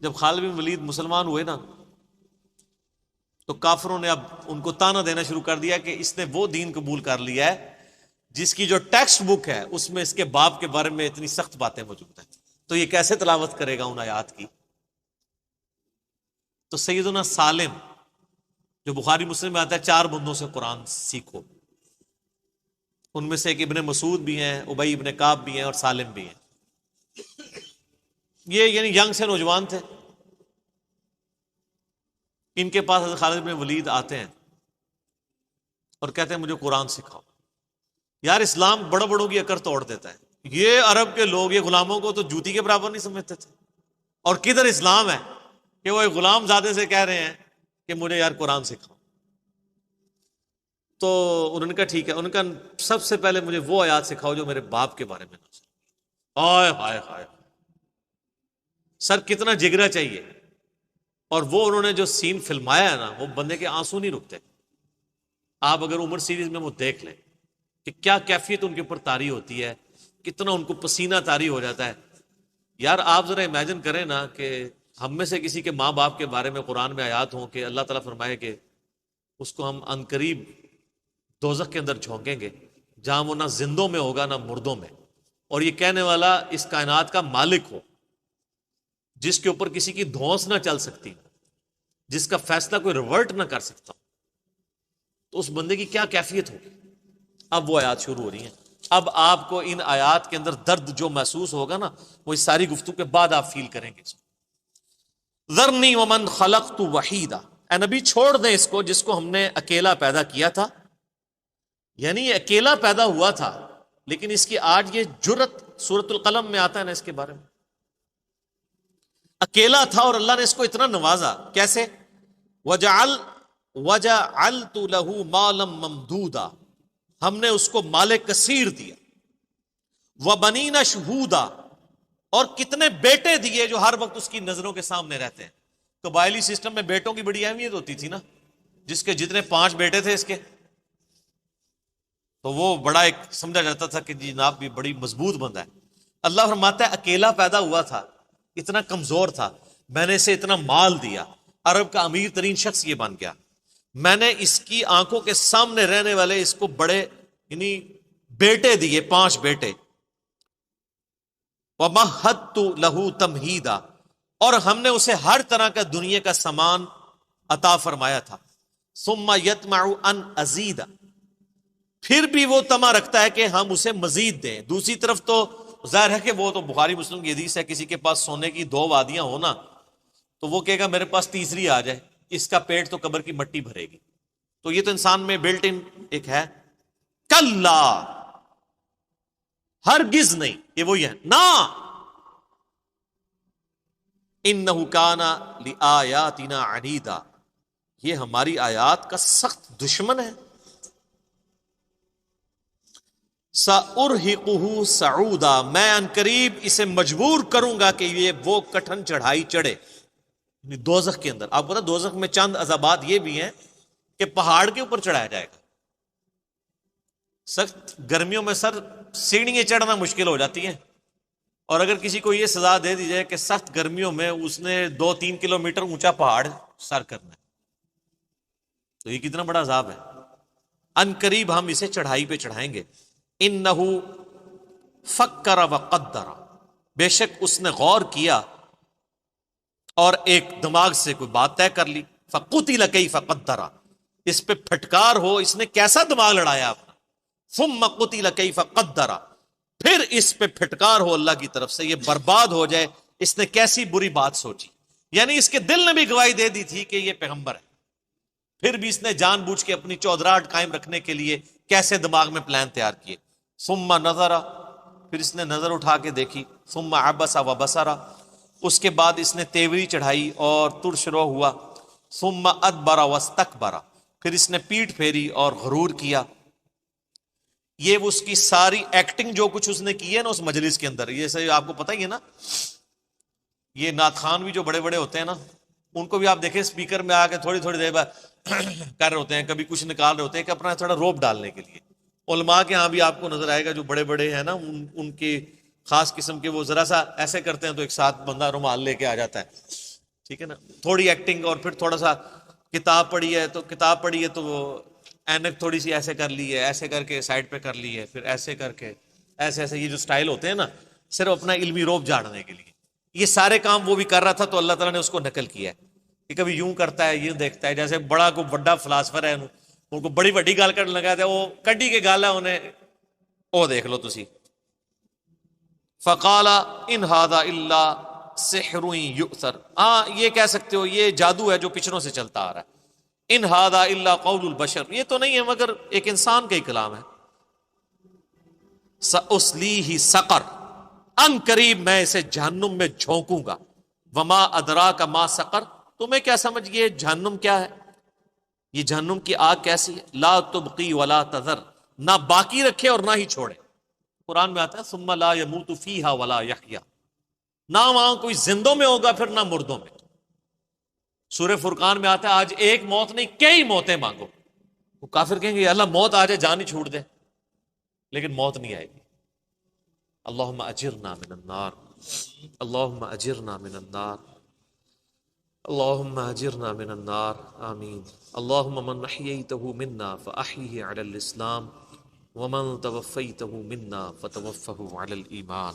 جب خالد بن ولید مسلمان ہوئے نا تو کافروں نے اب ان کو تانا دینا شروع کر دیا کہ اس نے وہ دین قبول کر لیا ہے جس کی جو ٹیکسٹ بک ہے اس میں اس کے باپ کے بارے میں اتنی سخت باتیں موجود ہیں، تو یہ کیسے تلاوت کرے گا ان آیات کی؟ تو سیدنا سالم جو بخاری مسلم میں آتا ہے 4 بندوں سے قرآن سیکھو، ان میں سے ایک ابن مسعود بھی ہیں، ابی ابن کعب بھی ہیں اور سالم بھی ہیں۔ یہ یعنی ینگ سے نوجوان تھے، ان کے پاس حضرت خالد بن ولید آتے ہیں اور کہتے ہیں مجھے قرآن سکھاؤ۔ یار اسلام بڑوں بڑوں کی اکڑ توڑ دیتا ہے، یہ عرب کے لوگ یہ غلاموں کو تو جوتی کے برابر نہیں سمجھتے تھے، اور کدھر اسلام ہے کہ وہ ایک غلام زادے سے کہہ رہے ہیں کہ مجھے یار قرآن سکھاؤ۔ تو انہوں نے کہا ٹھیک ہے، انہوں نے کہا سب سے پہلے مجھے وہ آیات سکھاؤ جو میرے باپ کے بارے میں نازل۔ ہائے ہائے ہائے، سر کتنا جگرا چاہیے، اور وہ انہوں نے جو سین فلمایا ہے نا، وہ بندے کے آنسو نہیں رکتے۔ آپ اگر عمر سیریز میں وہ دیکھ لیں کہ کیا کیفیت ان کے اوپر طاری ہوتی ہے، کتنا ان کو پسینہ طاری ہو جاتا ہے۔ یار آپ ذرا امیجن کریں نا کہ ہم میں سے کسی کے ماں باپ کے بارے میں قرآن میں آیات ہوں کہ اللہ تعالیٰ فرمائے کہ اس کو ہم عنقریب دوزخ کے اندر جھونکیں گے جہاں وہ نہ زندوں میں ہوگا نہ مردوں میں، اور یہ کہنے والا اس کائنات کا مالک ہو جس کے اوپر کسی کی دھونس نہ چل سکتی، جس کا فیصلہ کوئی ریورٹ نہ کر سکتا، تو اس بندے کی کیا کیفیت ہوگی۔ اب وہ آیات شروع ہو رہی ہیں، اب آپ کو ان آیات کے اندر درد جو محسوس ہوگا نا، وہ اس ساری گفتگو کے بعد آپ فیل کریں گے اس کو۔ ذرنی ومن خلقت وحیدا، اے نبی چھوڑ دیں اس کو جس کو ہم نے اکیلا پیدا کیا تھا، یعنی یہ اکیلا پیدا ہوا تھا، لیکن اس کی آج یہ جرت سورۃ القلم میں آتا ہے نا اس کے بارے میں، اکیلا تھا اور اللہ نے اس کو اتنا نوازا۔ کیسے؟ وجعلت له مالا ممدودا، ہم نے اس کو مال کثیر دیا، وبنین شہودا، اور کتنے بیٹے دیے جو ہر وقت اس کی نظروں کے سامنے رہتے ہیں۔ قبائلی سسٹم میں بیٹوں کی بڑی اہمیت ہوتی تھی نا، جس کے جتنے 5 بیٹے تھے اس کے، تو وہ بڑا ایک سمجھا جاتا تھا کہ جی جناب بھی بڑی مضبوط بندہ ہے۔ اللہ فرماتا ہے اکیلا پیدا ہوا تھا، اتنا کمزور تھا، میں نے اسے اتنا مال دیا، عرب کا امیر ترین شخص یہ بن گیا، میں نے اس کی آنکھوں کے سامنے رہنے والے اس کو بڑے یعنی بیٹے دیے، 5 بیٹے۔ وَمَهَّدتُّ لَهُ تَمْهِيدًا، اور ہم نے اسے ہر طرح کا دنیا کا سامان عطا فرمایا تھا۔ ثُمَّ يَطْمَعُ أَنْ أَزِيدَ، پھر بھی وہ طمع رکھتا ہے کہ ہم اسے مزید دیں۔ دوسری طرف تو ظاہر ہے کہ وہ تو بخاری مسلم کی حدیث ہے، کسی کے پاس سونے کی 2 وادیاں ہو نا تو وہ کہے گا میرے پاس تیسری آ جائے، اس کا پیٹ تو قبر کی مٹی بھرے گی۔ تو یہ تو انسان میں بلٹ ان ایک ہے۔ کلا، ہرگز نہیں، یہ وہی ہے نا، انہ کان لآیاتنا عنیدا، یہ ہماری آیات کا سخت دشمن ہے۔ سأرہقہ صعودا، میں عنقریب اسے مجبور کروں گا کہ یہ وہ کٹھن چڑھائی چڑھے، یعنی دوزخ کے اندر۔ آپ کو پتا دوزخ میں چند عذابات یہ بھی ہیں کہ پہاڑ کے اوپر چڑھایا جائے گا۔ سخت گرمیوں میں سر سیڑھیاں چڑھنا مشکل ہو جاتی ہیں، اور اگر کسی کو یہ سزا دے دی جائے کہ سخت گرمیوں میں اس نے 2-3 کلومیٹر اونچا پہاڑ سر کرنا ہے، تو یہ کتنا بڑا عذاب ہے۔ ان قریب ہم اسے چڑھائی پہ چڑھائیں گے۔ انہ فکر وقدر، بے شک اس نے غور کیا اور ایک دماغ سے کوئی بات طے کر لی۔ فقتل کیف قدر، اس پہ پھٹکار ہو اس نے کیسا دماغ لڑایا اپنا۔ ثم قتل کیف قدر، پھر اس پہ پھٹکار ہو اللہ کی طرف سے، یہ برباد ہو جائے اس نے کیسی بری بات سوچی۔ یعنی اس کے دل نے بھی گواہی دے دی تھی کہ یہ پیغمبر ہے، پھر بھی اس نے جان بوجھ کے اپنی چودراہٹ قائم رکھنے کے لیے کیسے دماغ میں پلان تیار کیے۔ ثم نظر، پھر اس نے نظر اٹھا کے دیکھی۔ ثم عبس وبصر، اس کے بعد اس نے تیوری چڑھائی اور ترش رو ہوا۔ ثم ادبر واستکبر، پھر اس نے پیٹھ پھیری اور غرور کیا۔ یہ اس کی ساری ایکٹنگ جو کچھ اس نے کی ہے نا اس مجلس کے اندر، یہ صحیح آپ کو پتہ ہی ہے نا، یہ نعت خوان بھی جو بڑے بڑے ہوتے ہیں نا، ان کو بھی آپ دیکھیں اسپیکر میں آ کے تھوڑی تھوڑی دیر بعد کر رہے ہوتے ہیں، کبھی کچھ نکال رہے ہوتے ہیں کہ اپنا تھوڑا روب ڈالنے کے لیے۔ علماء کے ہاں بھی آپ کو نظر آئے گا جو بڑے بڑے ہیں نا، ان کی خاص قسم کے وہ ذرا سا ایسے کرتے ہیں تو ایک ساتھ بندہ رومال لے کے آ جاتا ہے، ٹھیک ہے نا، تھوڑی ایکٹنگ اور پھر تھوڑا سا کتاب پڑھی ہے تو وہ اینک تھوڑی سی ایسے کر لی ہے، ایسے کر کے سائڈ پہ کر لی ہے، پھر ایسے کر کے ایسے یہ جو سٹائل ہوتے ہیں نا، صرف اپنا علمی روب جھاڑنے کے لیے، یہ سارے کام وہ بھی کر رہا تھا تو اللہ تعالیٰ نے اس کو نقل کیا ہے کہ کبھی یوں کرتا ہے، یوں دیکھتا ہے، جیسے بڑا کو بڑا فلاسفر ہے ان کو بڑی وڈی گال کرنے لگا تھا، وہ کڈی کے گال ہے انہیں وہ دیکھ لو تسی. فقال ان هذا الا سحر یؤثر، ہاں یہ کہہ سکتے ہو یہ جادو ہے جو پچھڑوں سے چلتا آ رہا ہے. ان هذا الا قول البشر، یہ تو نہیں ہے مگر ایک انسان کا ہی کلام ہے. سأصلیہ سقر، ان قریب میں اسے جہنم میں جھونکوں گا. وما ادراک ما سقر، تمہیں کیا سمجھ گئے جہنم کیا ہے، یہ جہنم کی آگ کیسی ہے. لا تبقی ولا تذر، نہ باقی رکھے اور نہ ہی چھوڑے. قرآن میں آتا ہے ثم لا يموت فیہا ولا یحیا، نہ وہاں کوئی زندوں میں ہوگا پھر نہ مردوں میں. سورہ فرقان میں آتا ہے آج ایک موت نہیں کئی موتیں مانگو. وہ کافر کہیں گے اللہ موت آ جائے جان ہی چھوڑ دے، لیکن موت نہیں آئے گی. اللہم اجرنا من النار، اللہم اجرنا من النار، اللہم اجرنا من النار، آمین. اللہم من احییتہ منا فاحیہ علی الاسلام ومن توفیتہ منا فتوفہ علی الایمان.